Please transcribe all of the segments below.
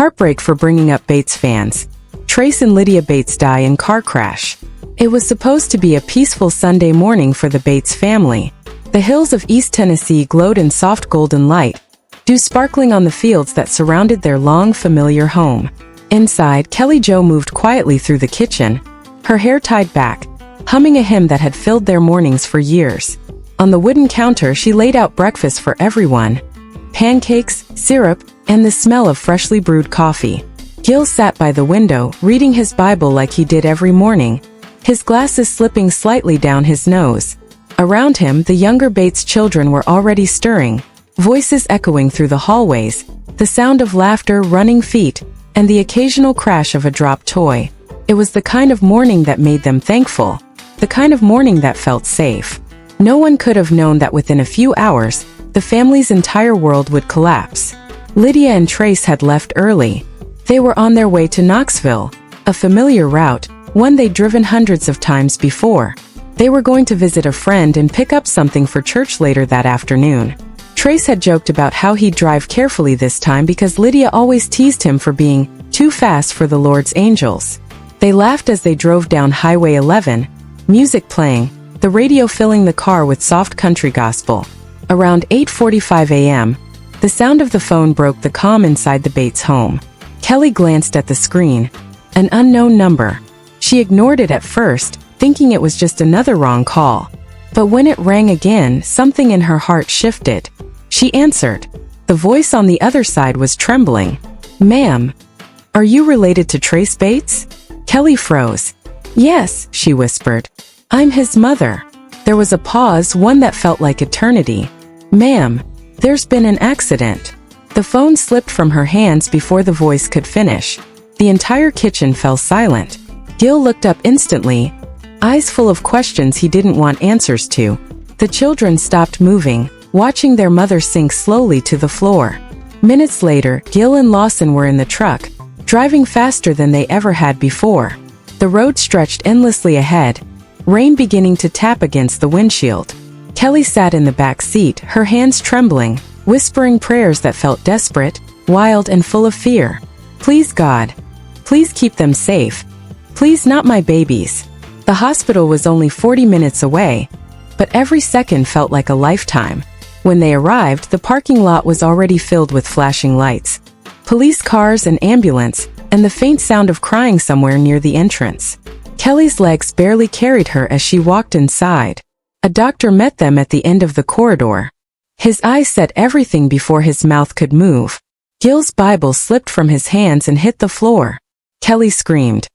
Heartbreak for bringing up Bates fans. Trace and Lydia Bates die in car crash. It was supposed to be a peaceful Sunday morning for the Bates family. The hills of East Tennessee glowed in soft golden light, dew sparkling on the fields that surrounded their long, familiar home. Inside, Kelly Jo moved quietly through the kitchen, her hair tied back, humming a hymn that had filled their mornings for years. On the wooden counter, she laid out breakfast for everyone: pancakes, syrup, and the smell of freshly brewed coffee. Gil sat by the window, reading his Bible like he did every morning, his glasses slipping slightly down his nose. Around him, the younger Bates children were already stirring, voices echoing through the hallways, the sound of laughter, running feet, and the occasional crash of a dropped toy. It was the kind of morning that made them thankful, the kind of morning that felt safe. No one could have known that within a few hours, the family's entire world would collapse. Lydia and Trace had left early. They were on their way to Knoxville, a familiar route, one they'd driven hundreds of times before. They were going to visit a friend and pick up something for church later that afternoon. Trace had joked about how he'd drive carefully this time because Lydia always teased him for being too fast for the Lord's angels. They laughed as they drove down Highway 11, music playing, the radio filling the car with soft country gospel. Around 8:45 a.m., the sound of the phone broke the calm inside the Bates home. Kelly glanced at the screen. An unknown number. She ignored it at first, thinking it was just another wrong call. But when it rang again, something in her heart shifted. She answered. The voice on the other side was trembling. "Ma'am, are you related to Trace Bates?" Kelly froze. "Yes," she whispered. "I'm his mother." There was a pause, one that felt like eternity. "Ma'am, there's been an accident." The phone slipped from her hands before the voice could finish. The entire kitchen fell silent. Gil looked up instantly, eyes full of questions he didn't want answers to. The children stopped moving, watching their mother sink slowly to the floor. Minutes later, Gil and Lawson were in the truck, driving faster than they ever had before. The road stretched endlessly ahead, rain beginning to tap against the windshield. Kelly sat in the back seat, her hands trembling, whispering prayers that felt desperate, wild, and full of fear. "Please, God. Please keep them safe. Please, not my babies." The hospital was only 40 minutes away, but every second felt like a lifetime. When they arrived, the parking lot was already filled with flashing lights, police cars, an ambulance, and the faint sound of crying somewhere near the entrance. Kelly's legs barely carried her as she walked inside. A doctor met them at the end of the corridor. His eyes said everything before his mouth could move. Gil's Bible slipped from his hands and hit the floor. Kelly screamed.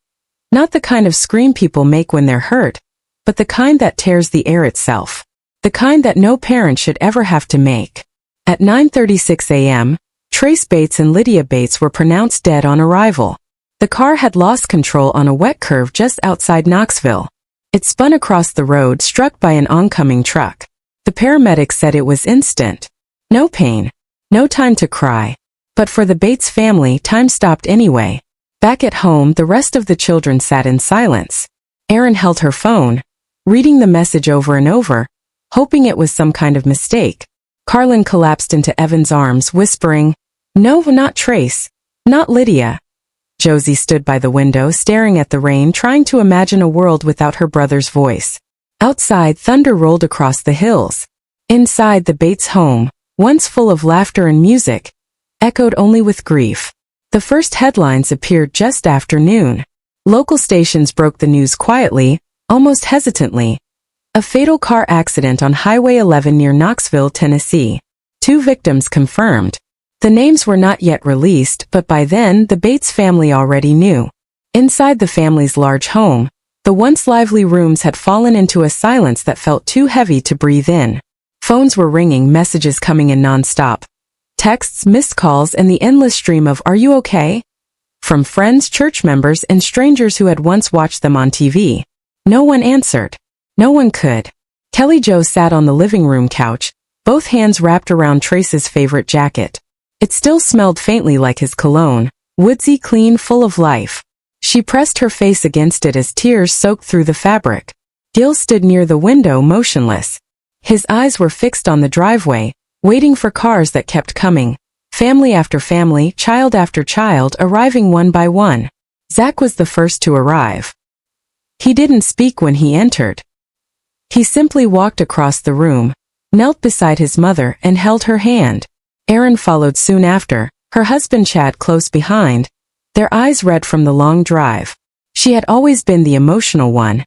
Not the kind of scream people make when they're hurt, but the kind that tears the air itself. The kind that no parent should ever have to make. At 9:36 a.m., Trace Bates and Lydia Bates were pronounced dead on arrival. The car had lost control on a wet curve just outside Knoxville. It spun across the road, struck by an oncoming truck. The paramedics said it was instant. No pain. No time to cry. But for the Bates family, time stopped anyway. Back at home, the rest of the children sat in silence. Erin held her phone, reading the message over and over, hoping it was some kind of mistake. Carlin collapsed into Evan's arms, whispering, "No, not Trace. Not Lydia." Josie stood by the window, staring at the rain, trying to imagine a world without her brother's voice. Outside, thunder rolled across the hills. Inside, the Bates home, once full of laughter and music, echoed only with grief. The first headlines appeared just after noon. Local stations broke the news quietly, almost hesitantly. A fatal car accident on Highway 11 near Knoxville, Tennessee. 2 victims confirmed. The names were not yet released, but by then, the Bates family already knew. Inside the family's large home, the once lively rooms had fallen into a silence that felt too heavy to breathe in. Phones were ringing, messages coming in nonstop. Texts, missed calls, and the endless stream of "Are you okay?" from friends, church members, and strangers who had once watched them on TV. No one answered. No one could. Kelly Jo sat on the living room couch, both hands wrapped around Trace's favorite jacket. It still smelled faintly like his cologne, woodsy, clean, full of life. She pressed her face against it as tears soaked through the fabric. Gil stood near the window, motionless. His eyes were fixed on the driveway, waiting for cars that kept coming, Family after family, child after child, arriving one by one. Zach was the first to arrive. He didn't speak when he entered. He simply walked across the room, knelt beside his mother and held her hand. Erin followed soon after, her husband Chad close behind, their eyes red from the long drive. She had always been the emotional one,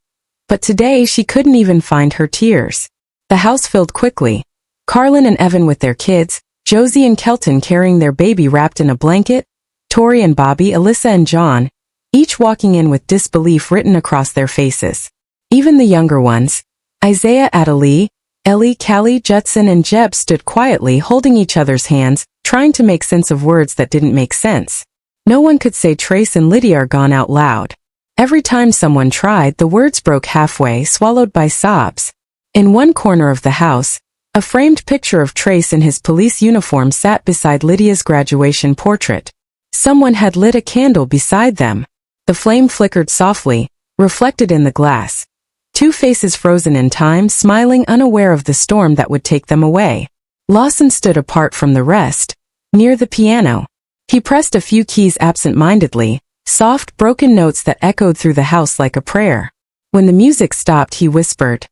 but today she couldn't even find her tears. The house filled quickly. Carlin and Evan with their kids, Josie and Kelton carrying their baby wrapped in a blanket, Tori and Bobby, Alyssa and John, each walking in with disbelief written across their faces. Even the younger ones, Isaiah, Adelie, Ellie, Callie, Judson and Jeb stood quietly holding each other's hands, trying to make sense of words that didn't make sense. No one could say Trace and Lydia are gone out loud. Every time someone tried, the words broke halfway, swallowed by sobs. In one corner of the house, a framed picture of Trace in his police uniform sat beside Lydia's graduation portrait. Someone had lit a candle beside them. The flame flickered softly, reflected in the glass. Two faces frozen in time, smiling, unaware of the storm that would take them away. Lawson stood apart from the rest, near the piano. He pressed a few keys absent-mindedly, soft, broken notes that echoed through the house like a prayer. When the music stopped, he whispered,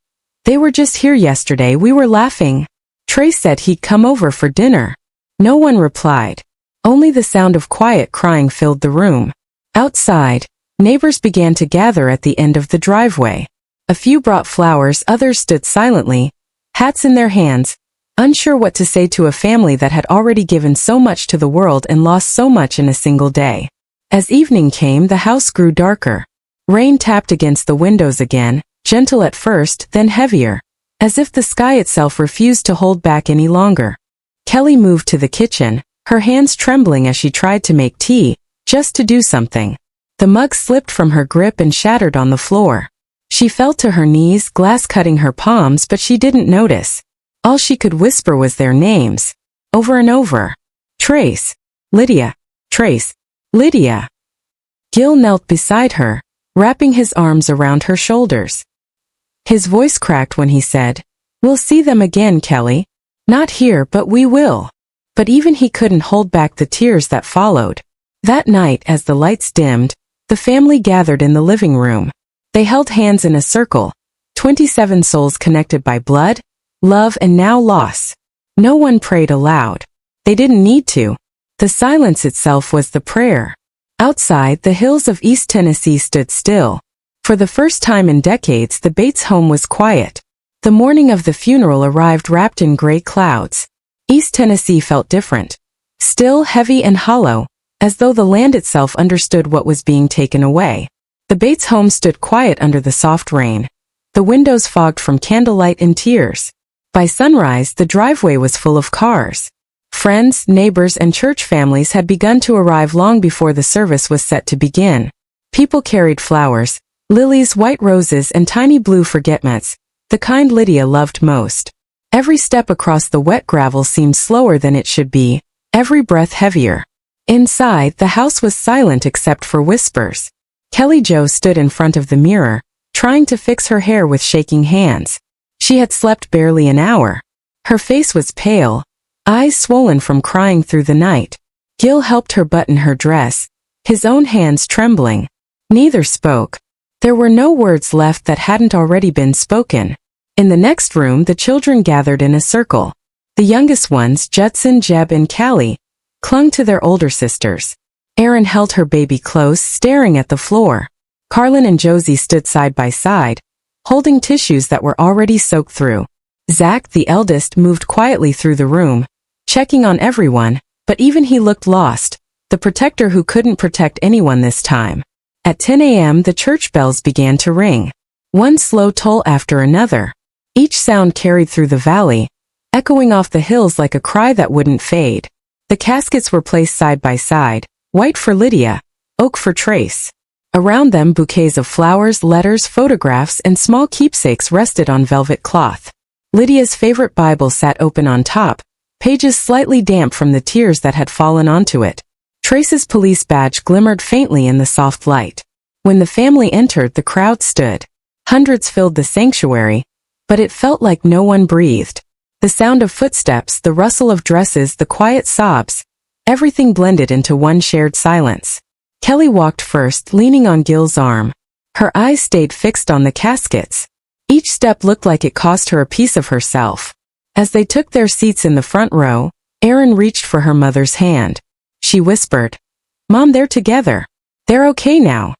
"They were just here yesterday, we were laughing." Trace said he'd come over for dinner. No one replied. Only the sound of quiet crying filled the room. Outside, neighbors began to gather at the end of the driveway. A few brought flowers, others stood silently, hats in their hands, unsure what to say to a family that had already given so much to the world and lost so much in a single day. As evening came, the house grew darker. Rain tapped against the windows again, gentle at first, then heavier, as if the sky itself refused to hold back any longer. Kelly moved to the kitchen, her hands trembling as she tried to make tea, just to do something. The mug slipped from her grip and shattered on the floor. She fell to her knees, glass cutting her palms, but she didn't notice. All she could whisper was their names, over and over. Trace, Lydia, Trace, Lydia. Gil knelt beside her, wrapping his arms around her shoulders. His voice cracked when he said, "We'll see them again, Kelly. Not here, but we will." But even he couldn't hold back the tears that followed. That night, as the lights dimmed, the family gathered in the living room. They held hands in a circle, 27 souls connected by blood, love and now loss. No one prayed aloud. They didn't need to. The silence itself was the prayer. Outside, the hills of East Tennessee stood still. For the first time in decades, the Bates home was quiet. The morning of the funeral arrived wrapped in gray clouds. East Tennessee felt different. Still, heavy and hollow, as though the land itself understood what was being taken away. The Bates home stood quiet under the soft rain, the windows fogged from candlelight and tears. By sunrise, the driveway was full of cars. Friends, neighbors, and church families had begun to arrive long before the service was set to begin. People carried flowers, lilies, white roses, and tiny blue forget-me-nots, the kind Lydia loved most. Every step across the wet gravel seemed slower than it should be, every breath heavier. Inside, the house was silent except for whispers. Kelly Jo stood in front of the mirror, trying to fix her hair with shaking hands. She had slept barely an hour. Her face was pale, eyes swollen from crying through the night. Gil helped her button her dress, his own hands trembling. Neither spoke. There were no words left that hadn't already been spoken. In the next room, the children gathered in a circle. The youngest ones, Judson, Jeb, and Callie, clung to their older sisters. Erin held her baby close, staring at the floor. Carlin and Josie stood side by side, holding tissues that were already soaked through. Zach, the eldest, moved quietly through the room, checking on everyone, but even he looked lost, the protector who couldn't protect anyone this time. At 10 a.m., the church bells began to ring, one slow toll after another. Each sound carried through the valley, echoing off the hills like a cry that wouldn't fade. The caskets were placed side by side, white for Lydia, oak for Trace. Around them, bouquets of flowers, letters, photographs, and small keepsakes rested on velvet cloth. Lydia's favorite Bible sat open on top, pages slightly damp from the tears that had fallen onto it. Trace's police badge glimmered faintly in the soft light. When the family entered, the crowd stood. Hundreds filled the sanctuary, but it felt like no one breathed. The sound of footsteps, the rustle of dresses, the quiet sobs, Everything blended into one shared silence. Kelly walked first, leaning on Gil's arm. Her eyes stayed fixed on the caskets. Each step looked like it cost her a piece of herself. As they took their seats in the front row, Erin reached for her mother's hand. She whispered, "Mom, they're together. They're okay now."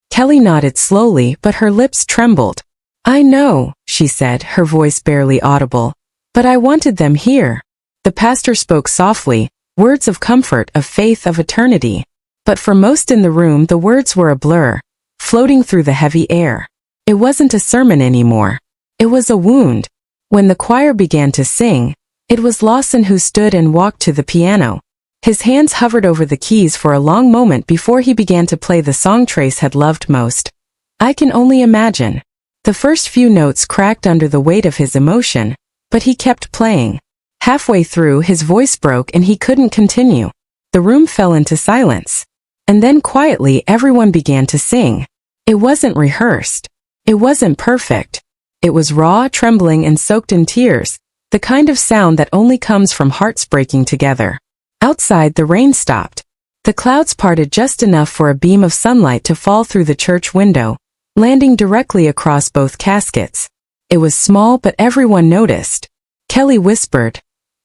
Kelly nodded slowly, but her lips trembled. "I know," she said, her voice barely audible. "But I wanted them here." The pastor spoke softly, words of comfort, of faith, of eternity. But for most in the room the words were a blur, floating through the heavy air. It wasn't a sermon anymore. It was a wound. When the choir began to sing, it was Lawson who stood and walked to the piano. His hands hovered over the keys for a long moment before he began to play the song Trace had loved most. "I Can Only Imagine." The first few notes cracked under the weight of his emotion, but he kept playing. Halfway through, his voice broke and he couldn't continue. The room fell into silence. And then quietly everyone began to sing. It wasn't rehearsed. It wasn't perfect. It was raw, trembling, and soaked in tears, the kind of sound that only comes from hearts breaking together. Outside, the rain stopped. The clouds parted just enough for a beam of sunlight to fall through the church window, landing directly across both caskets. It was small, but everyone noticed. Kelly whispered,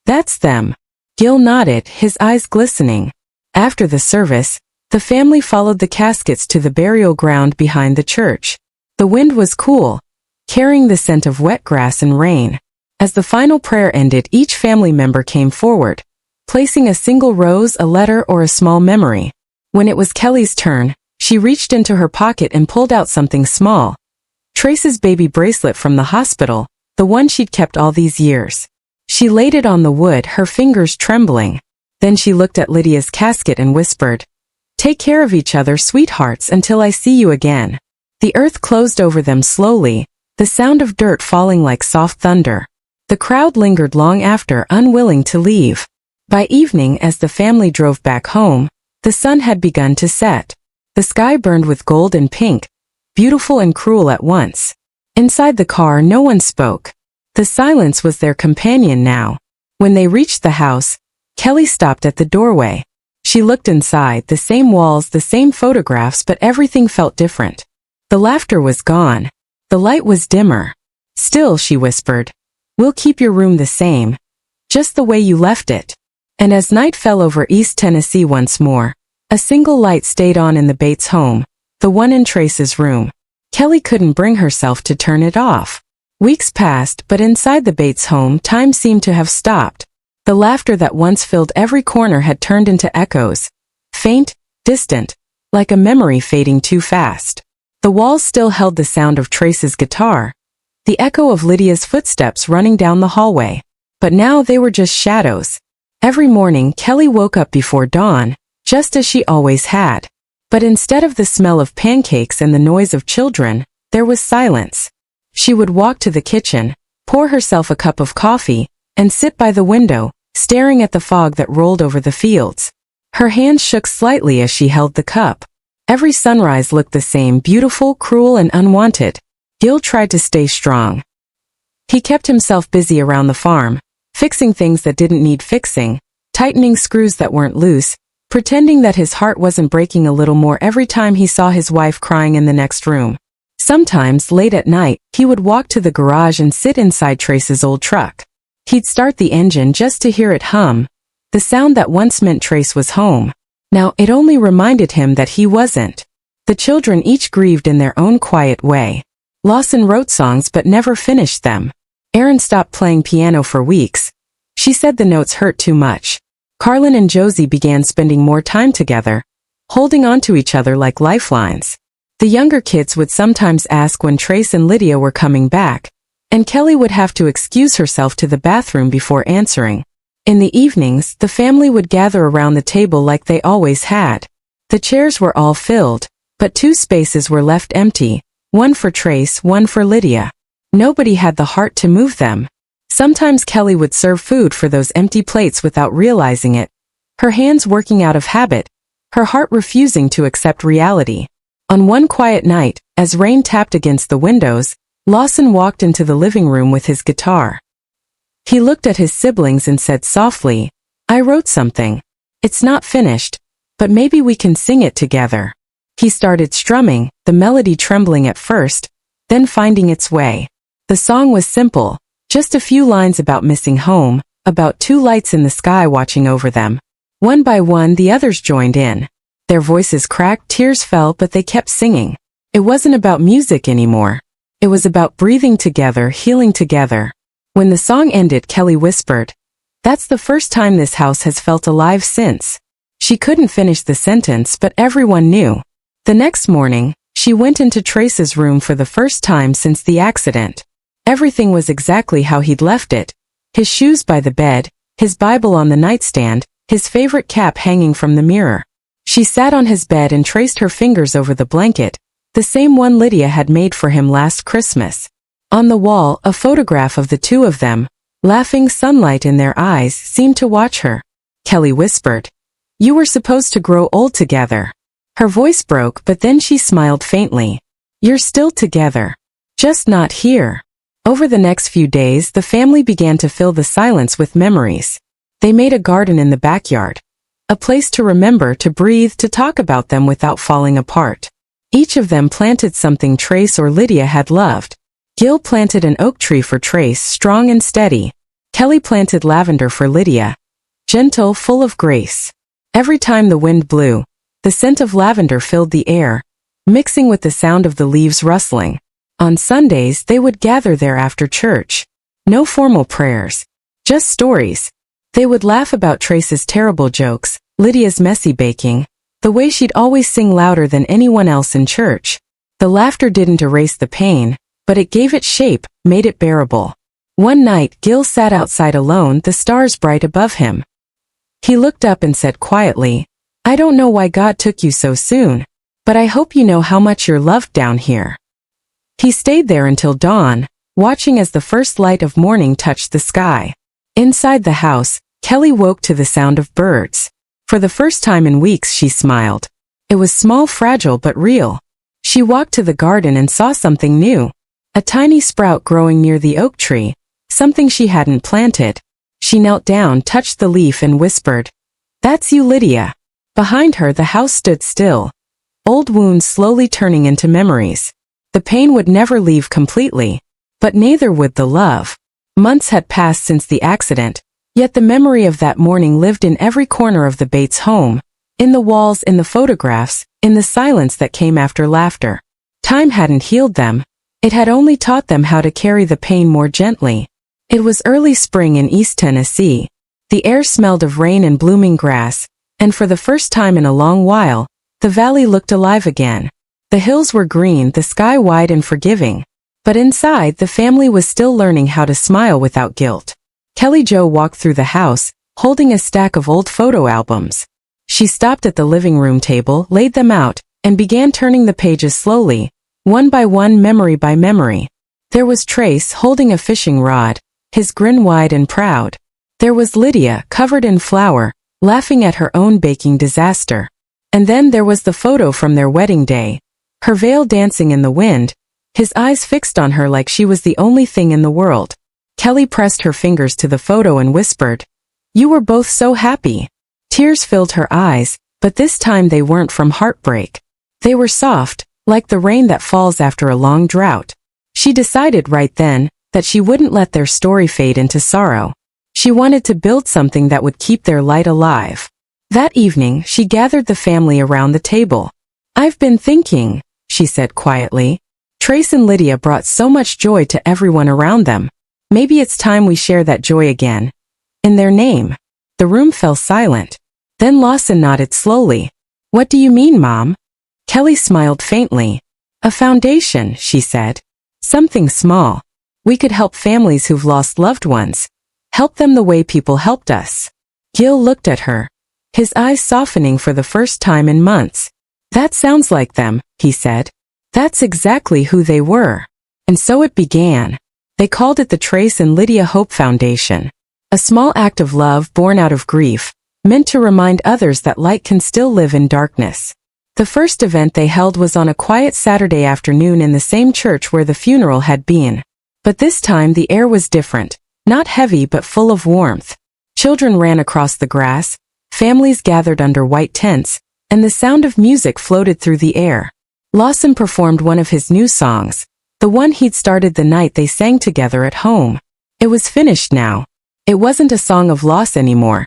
"That's them." Gil nodded, his eyes glistening. After the service, the family followed the caskets to the burial ground behind the church. The wind was cool, carrying the scent of wet grass and rain. As the final prayer ended, each family member came forward, placing a single rose, a letter, or a small memory. When it was Kelly's turn, she reached into her pocket and pulled out something small. Trace's baby bracelet from the hospital, the one she'd kept all these years. She laid it on the wood, her fingers trembling. Then she looked at Lydia's casket and whispered, "Take care of each other, sweethearts, until I see you again." The earth closed over them slowly, the sound of dirt falling like soft thunder. The crowd lingered long after, unwilling to leave. By evening, as the family drove back home, the sun had begun to set. The sky burned with gold and pink, beautiful and cruel at once. Inside the car, no one spoke. The silence was their companion now. When they reached the house, Kelly stopped at the doorway. She looked inside, the same walls, the same photographs, but everything felt different. The laughter was gone. The light was dimmer. "Still," she whispered, "we'll keep your room the same, just the way you left it." And as night fell over East Tennessee once more, a single light stayed on in the Bates home, the one in Trace's room. Kelly couldn't bring herself to turn it off. Weeks passed, but inside the Bates home, time seemed to have stopped. The laughter that once filled every corner had turned into echoes, faint, distant, like a memory fading too fast. The walls still held the sound of Trace's guitar, the echo of Lydia's footsteps running down the hallway. But now they were just shadows. Every morning, Kelly woke up before dawn, just as she always had. But instead of the smell of pancakes and the noise of children, there was silence. She would walk to the kitchen, pour herself a cup of coffee, and sit by the window, staring at the fog that rolled over the fields. Her hands shook slightly as she held the cup. Every sunrise looked the same, beautiful, cruel, and unwanted. Gil tried to stay strong. He kept himself busy around the farm, fixing things that didn't need fixing, tightening screws that weren't loose, pretending that his heart wasn't breaking a little more every time he saw his wife crying in the next room. Sometimes, late at night, he would walk to the garage and sit inside Trace's old truck. He'd start the engine just to hear it hum, the sound that once meant Trace was home. Now it only reminded him that he wasn't. The children each grieved in their own quiet way. Lawson wrote songs but never finished them. Erin stopped playing piano for weeks. She said the notes hurt too much. Carlin and Josie began spending more time together, holding on to each other like lifelines. The younger kids would sometimes ask when Trace and Lydia were coming back, and Kelly would have to excuse herself to the bathroom before answering. In the evenings, the family would gather around the table like they always had. The chairs were all filled, but 2 spaces were left empty, one for Trace, one for Lydia. Nobody had the heart to move them. Sometimes Kelly would serve food for those empty plates without realizing it, her hands working out of habit, her heart refusing to accept reality. On one quiet night, as rain tapped against the windows, Lawson walked into the living room with his guitar. He looked at his siblings and said softly, "I wrote something." It's not finished, but maybe we can sing it together. He started strumming, the melody trembling at first, then finding its way. The song was simple, just a few lines about missing home, about two lights in the sky watching over them. One by one the others joined in. Their voices cracked, tears fell, but they kept singing. It wasn't about music anymore. It was about breathing together, healing together. When the song ended, Kelly whispered, "That's the first time this house has felt alive since." She couldn't finish the sentence, but everyone knew. The next morning, she went into Trace's room for the first time since the accident. Everything was exactly how he'd left it. His shoes by the bed, his Bible on the nightstand, his favorite cap hanging from the mirror. She sat on his bed and traced her fingers over the blanket, the same one Lydia had made for him last Christmas. On the wall, a photograph of the two of them, laughing, sunlight in their eyes, seemed to watch her. Kelly whispered, "You were supposed to grow old together." Her voice broke, but then she smiled faintly. "You're still together. Just not here." Over the next few days, the family began to fill the silence with memories. They made a garden in the backyard. A place to remember, to breathe, to talk about them without falling apart. Each of them planted something Trace or Lydia had loved. Gil planted an oak tree for Trace, strong and steady. Kelly planted lavender for Lydia, gentle, full of grace. Every time the wind blew, the scent of lavender filled the air, mixing with the sound of the leaves rustling. On Sundays, they would gather there after church. No formal prayers, just stories. They would laugh about Trace's terrible jokes, Lydia's messy baking, the way she'd always sing louder than anyone else in church. The laughter didn't erase the pain, but it gave it shape, made it bearable. One night, Gil sat outside alone, the stars bright above him. He looked up and said quietly, "I don't know why God took you so soon, but I hope you know how much you're loved down here." He stayed there until dawn, watching as the first light of morning touched the sky. Inside the house, Kelly woke to the sound of birds. For the first time in weeks, she smiled. It was small, fragile, but real. She walked to the garden and saw something new. A tiny sprout growing near the oak tree, something she hadn't planted. She knelt down, touched the leaf, and whispered, "That's you, Lydia." Behind her, the house stood still, old wounds slowly turning into memories. The pain would never leave completely, but neither would the love. Months had passed since the accident, yet the memory of that morning lived in every corner of the Bates home, in the walls, in the photographs, in the silence that came after laughter. Time hadn't healed them. It had only taught them how to carry the pain more gently. It was early spring in East Tennessee. The air smelled of rain and blooming grass, and for the first time in a long while, the valley looked alive again. The hills were green, the sky wide and forgiving. But inside, the family was still learning how to smile without guilt. Kelly Jo walked through the house, holding a stack of old photo albums. She stopped at the living room table, laid them out, and began turning the pages slowly, one by one, memory by memory. There was Trace holding a fishing rod, his grin wide and proud. There was Lydia, covered in flour, laughing at her own baking disaster. And then there was the photo from their wedding day, her veil dancing in the wind, his eyes fixed on her like she was the only thing in the world. Kelly pressed her fingers to the photo and whispered, "You were both so happy." Tears filled her eyes, but this time they weren't from heartbreak. They were soft, like the rain that falls after a long drought. She decided right then that she wouldn't let their story fade into sorrow. She wanted to build something that would keep their light alive. That evening, she gathered the family around the table. "I've been thinking," she said quietly. "Trace and Lydia brought so much joy to everyone around them. Maybe it's time we share that joy again. In their name." The room fell silent. Then Lawson nodded slowly. "What do you mean, Mom?" Kelly smiled faintly. "A foundation," she said. "Something small. We could help families who've lost loved ones. Help them the way people helped us." Gil looked at her, his eyes softening for the first time in months. "That sounds like them," he said. "That's exactly who they were." And so it began. They called it the Trace and Lydia Hope Foundation. A small act of love born out of grief, meant to remind others that light can still live in darkness. The first event they held was on a quiet Saturday afternoon in the same church where the funeral had been. But this time the air was different, not heavy but full of warmth. Children ran across the grass, Families gathered under white tents, and the sound of music floated through the air. Lawson performed one of his new songs, the one he'd started the night they sang together at home. It was finished now. It wasn't a song of loss anymore.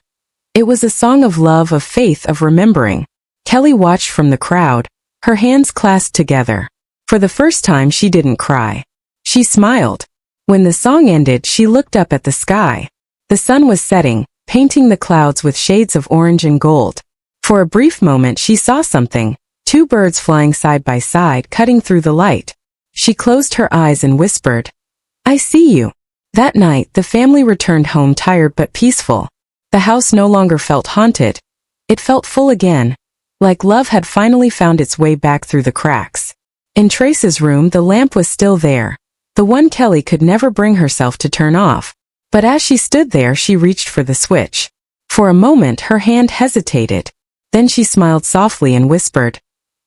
It was a song of love, of faith, of remembering. Kelly watched from the crowd, her hands clasped together. For the first time she didn't cry. She smiled. When the song ended, she looked up at the sky. The sun was setting, painting the clouds with shades of orange and gold. For a brief moment she saw something, two birds flying side by side, cutting through the light. She closed her eyes and whispered, "I see you." That night, the family returned home tired but peaceful. The house no longer felt haunted. It felt full again, like love had finally found its way back through the cracks. In Trace's room, the lamp was still there, the one Kelly could never bring herself to turn off. But as she stood there, she reached for the switch. For a moment, her hand hesitated. Then she smiled softly and whispered,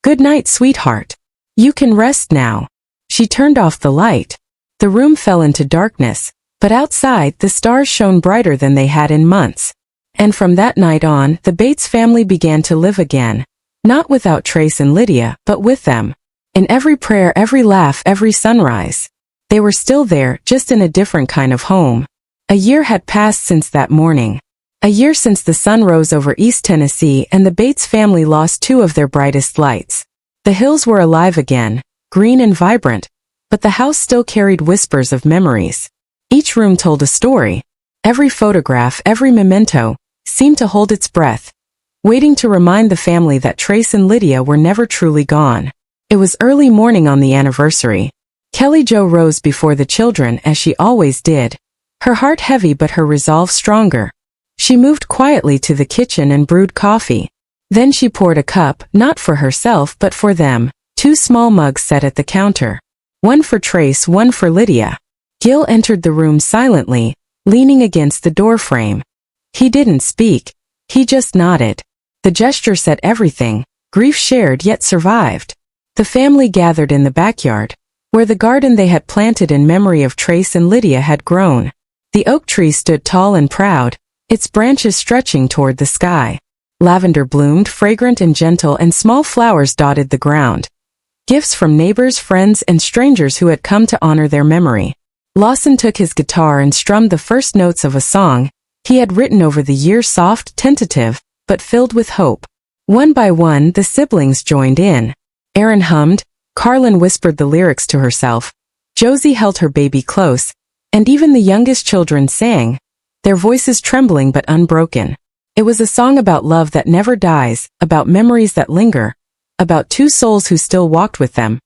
"Good night, sweetheart. You can rest now." She turned off the light. The room fell into darkness, but outside, the stars shone brighter than they had in months. And from that night on, the Bates family began to live again. Not without Trace and Lydia, but with them. In every prayer, every laugh, every sunrise. They were still there, just in a different kind of home. A year had passed since that morning. A year since the sun rose over East Tennessee and the Bates family lost two of their brightest lights. The hills were alive again, green and vibrant, but the house still carried whispers of memories. Each room told a story. Every photograph, every memento, seemed to hold its breath, waiting to remind the family that Trace and Lydia were never truly gone. It was early morning on the anniversary. Kelly Jo rose before the children as she always did, her heart heavy but her resolve stronger. She moved quietly to the kitchen and brewed coffee. Then she poured a cup, not for herself but for them, two small mugs set at the counter. One for Trace, one for Lydia. Gil entered the room silently, leaning against the doorframe. He didn't speak. He just nodded. The gesture said everything, grief shared yet survived. The family gathered in the backyard, where the garden they had planted in memory of Trace and Lydia had grown. The oak tree stood tall and proud, its branches stretching toward the sky. Lavender bloomed, fragrant and gentle, and small flowers dotted the ground. Gifts from neighbors, friends, and strangers who had come to honor their memory. Lawson took his guitar and strummed the first notes of a song he had written over the years, soft, tentative, but filled with hope. One by one, the siblings joined in. Erin hummed, Carlin whispered the lyrics to herself, Josie held her baby close, and even the youngest children sang, their voices trembling but unbroken. It was a song about love that never dies, about memories that linger, about two souls who still walked with them,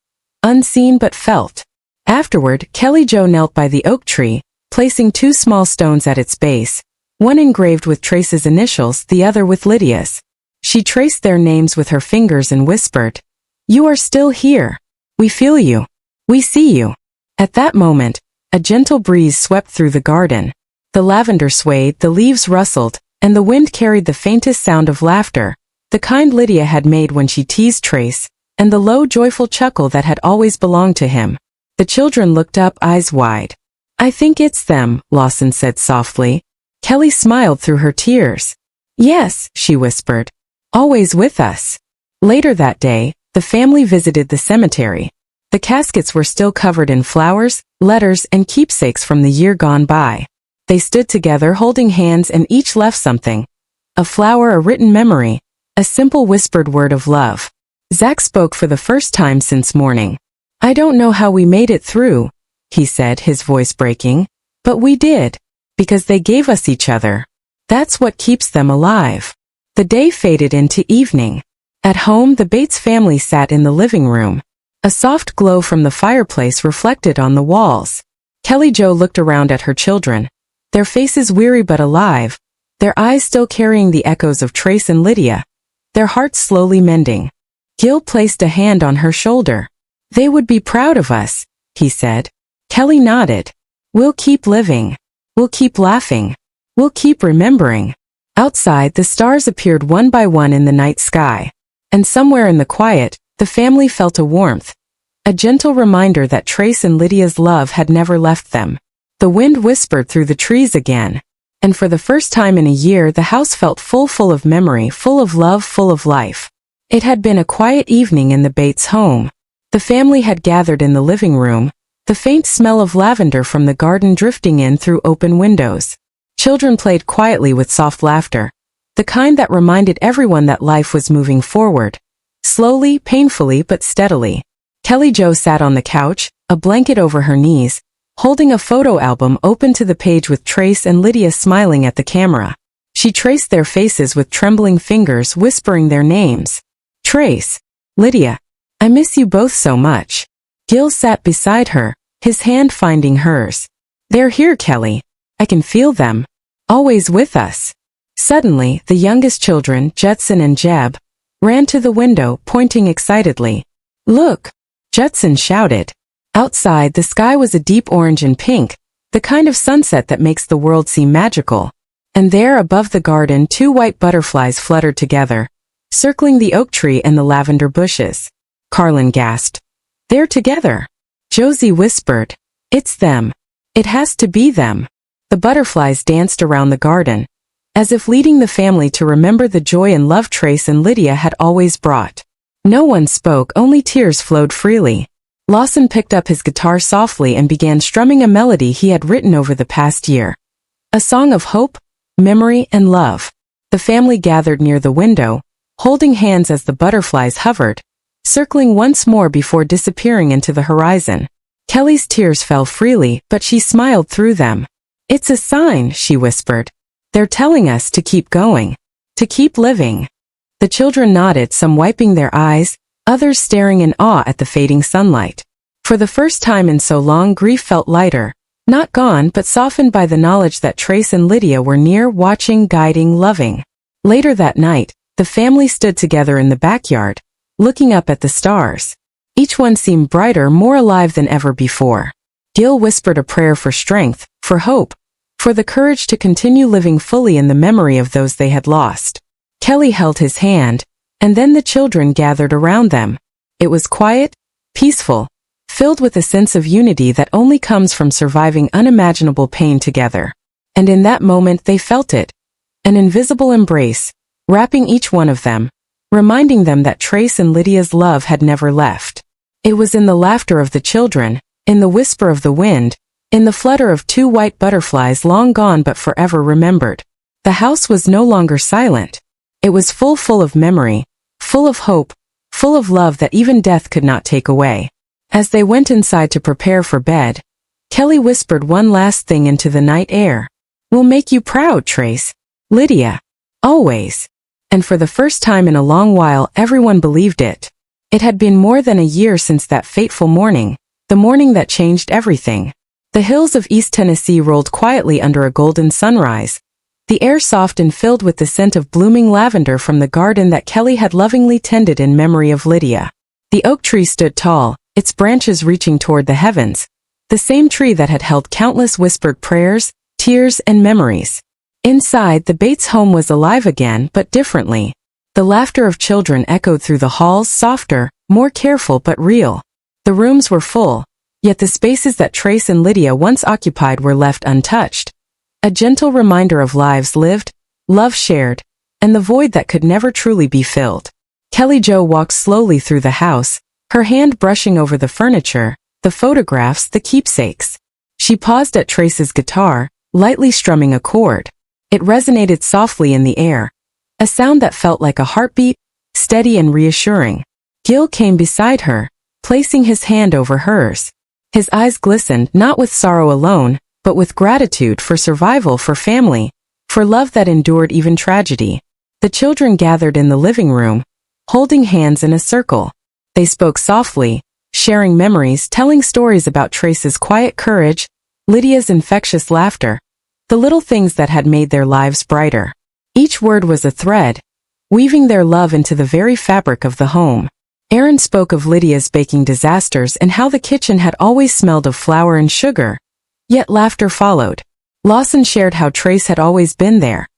unseen but felt. Afterward, Kelly Jo knelt by the oak tree, placing two small stones at its base, one engraved with Trace's initials, the other with Lydia's. She traced their names with her fingers and whispered, "You are still here. We feel you. We see you." At that moment, a gentle breeze swept through the garden. The lavender swayed, the leaves rustled, and the wind carried the faintest sound of laughter, the kind Lydia had made when she teased Trace, and the low, joyful chuckle that had always belonged to him. The children looked up, eyes wide. "I think it's them," Lawson said softly. Kelly smiled through her tears. "Yes," she whispered. "Always with us." Later that day, the family visited the cemetery. The caskets were still covered in flowers, letters, and keepsakes from the year gone by. They stood together holding hands and each left something. A flower, a written memory, a simple whispered word of love. Zach spoke for the first time since morning. "I don't know how we made it through," he said, his voice breaking, "but we did. Because they gave us each other. That's what keeps them alive." The day faded into evening. At home, the Bates family sat in the living room. A soft glow from the fireplace reflected on the walls. Kelly Jo looked around at her children, their faces weary but alive, their eyes still carrying the echoes of Trace and Lydia, their hearts slowly mending. Gil placed a hand on her shoulder. "They would be proud of us," he said. Kelly nodded. "We'll keep living. We'll keep laughing. We'll keep remembering." Outside, the stars appeared one by one in the night sky. And somewhere in the quiet, the family felt a warmth. A gentle reminder that Trace and Lydia's love had never left them. The wind whispered through the trees again. And for the first time in a year, the house felt full of memory, full of love, full of life. It had been a quiet evening in the Bates home. The family had gathered in the living room, the faint smell of lavender from the garden drifting in through open windows. Children played quietly with soft laughter, the kind that reminded everyone that life was moving forward. Slowly, painfully, but steadily. Kelly Jo sat on the couch, a blanket over her knees, holding a photo album open to the page with Trace and Lydia smiling at the camera. She traced their faces with trembling fingers, whispering their names. Trace. Lydia. I miss you both so much. Gil sat beside her, his hand finding hers. They're here, Kelly. I can feel them. Always with us. Suddenly, the youngest children, Judson and Jeb, ran to the window, pointing excitedly. Look! Judson shouted. Outside, the sky was a deep orange and pink, the kind of sunset that makes the world seem magical. And there above the garden, 2 white butterflies fluttered together, circling the oak tree and the lavender bushes. Carlin gasped. They're together. Josie whispered. It's them. It has to be them. The butterflies danced around the garden, as if leading the family to remember the joy and love Trace and Lydia had always brought. No one spoke, only tears flowed freely. Lawson picked up his guitar softly and began strumming a melody he had written over the past year. A song of hope, memory, and love. The family gathered near the window, holding hands as the butterflies hovered, circling once more before disappearing into the horizon. Kelly's tears fell freely, but she smiled through them. It's a sign, she whispered. They're telling us to keep going, to keep living. The children nodded, some wiping their eyes, others staring in awe at the fading sunlight. For the first time in so long, grief felt lighter, not gone but softened by the knowledge that Trace and Lydia were near, watching, guiding, loving. Later that night, the family stood together in the backyard, looking up at the stars. Each one seemed brighter, more alive than ever before. Gil whispered a prayer for strength, for hope, for the courage to continue living fully in the memory of those they had lost. Kelly held his hand, and then the children gathered around them. It was quiet, peaceful, filled with a sense of unity that only comes from surviving unimaginable pain together. And in that moment they felt it, an invisible embrace, wrapping each one of them, reminding them that Trace and Lydia's love had never left. It was in the laughter of the children, in the whisper of the wind, in the flutter of 2 white butterflies long gone but forever remembered. The house was no longer silent. It was full of memory, full of hope, full of love that even death could not take away. As they went inside to prepare for bed, Kelly whispered one last thing into the night air. We'll make you proud, Trace. Lydia. Always. And for the first time in a long while, everyone believed it. It had been more than a year since that fateful morning, the morning that changed everything. The hills of East Tennessee rolled quietly under a golden sunrise, the air soft and filled with the scent of blooming lavender from the garden that Kelly had lovingly tended in memory of Lydia. The oak tree stood tall, its branches reaching toward the heavens, the same tree that had held countless whispered prayers, tears, and memories. Inside, the Bates home was alive again, but differently. The laughter of children echoed through the halls, softer, more careful but real. The rooms were full, yet the spaces that Trace and Lydia once occupied were left untouched. A gentle reminder of lives lived, love shared, and the void that could never truly be filled. Kelly Jo walked slowly through the house, her hand brushing over the furniture, the photographs, the keepsakes. She paused at Trace's guitar, lightly strumming a chord. It resonated softly in the air, a sound that felt like a heartbeat, steady and reassuring. Gil came beside her, placing his hand over hers. His eyes glistened, not with sorrow alone, but with gratitude for survival, for family, for love that endured even tragedy. The children gathered in the living room, holding hands in a circle. They spoke softly, sharing memories, telling stories about Trace's quiet courage, Lydia's infectious laughter, the little things that had made their lives brighter. Each word was a thread, weaving their love into the very fabric of the home. Aaron spoke of Lydia's baking disasters and how the kitchen had always smelled of flour and sugar. Yet laughter followed. Lawson shared how Trace had always been there.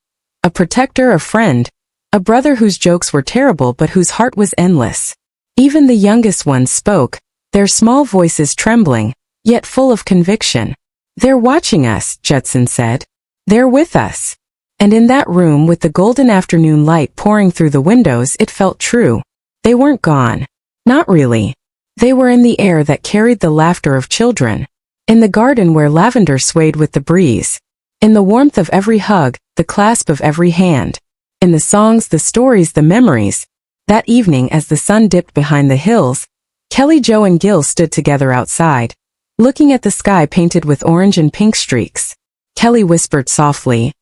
A protector, a friend, a brother whose jokes were terrible but whose heart was endless. Even the youngest ones spoke, their small voices trembling, yet full of conviction. They're watching us, Judson said. They're with us. And in that room with the golden afternoon light pouring through the windows, it felt true. They weren't gone. Not really. They were in the air that carried the laughter of children. In the garden where lavender swayed with the breeze. In the warmth of every hug, the clasp of every hand. In the songs, the stories, the memories. That evening as the sun dipped behind the hills, Kelly, Joe and Gil stood together outside, looking at the sky painted with orange and pink streaks. Kelly whispered softly,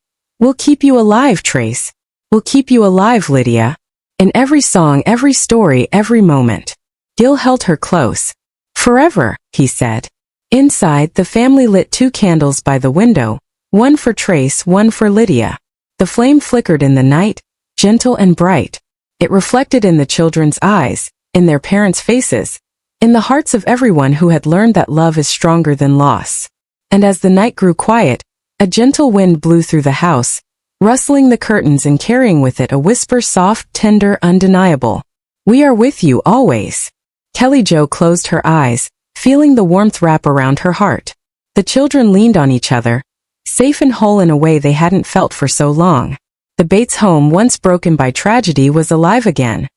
"We'll keep you alive, Trace. We'll keep you alive, Lydia." In every song, every story, every moment. Gil held her close. "Forever," he said. Inside, the family lit 2 candles by the window, one for Trace, one for Lydia. The flame flickered in the night, gentle and bright. It reflected in the children's eyes, in their parents' faces, in the hearts of everyone who had learned that love is stronger than loss. And as the night grew quiet, a gentle wind blew through the house, rustling the curtains and carrying with it a whisper soft, tender, undeniable. "We are with you always." Kelly Jo closed her eyes, feeling the warmth wrap around her heart. The children leaned on each other, safe and whole in a way they hadn't felt for so long. The Bates home, once broken by tragedy, was alive again.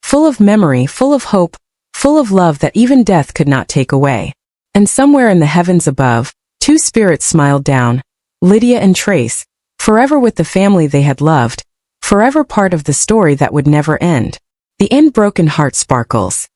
Full of memory, full of hope, full of love that even death could not take away. And somewhere in the heavens above, 2 spirits smiled down, Lydia and Trace, forever with the family they had loved, forever part of the story that would never end. The unbroken heart sparkles.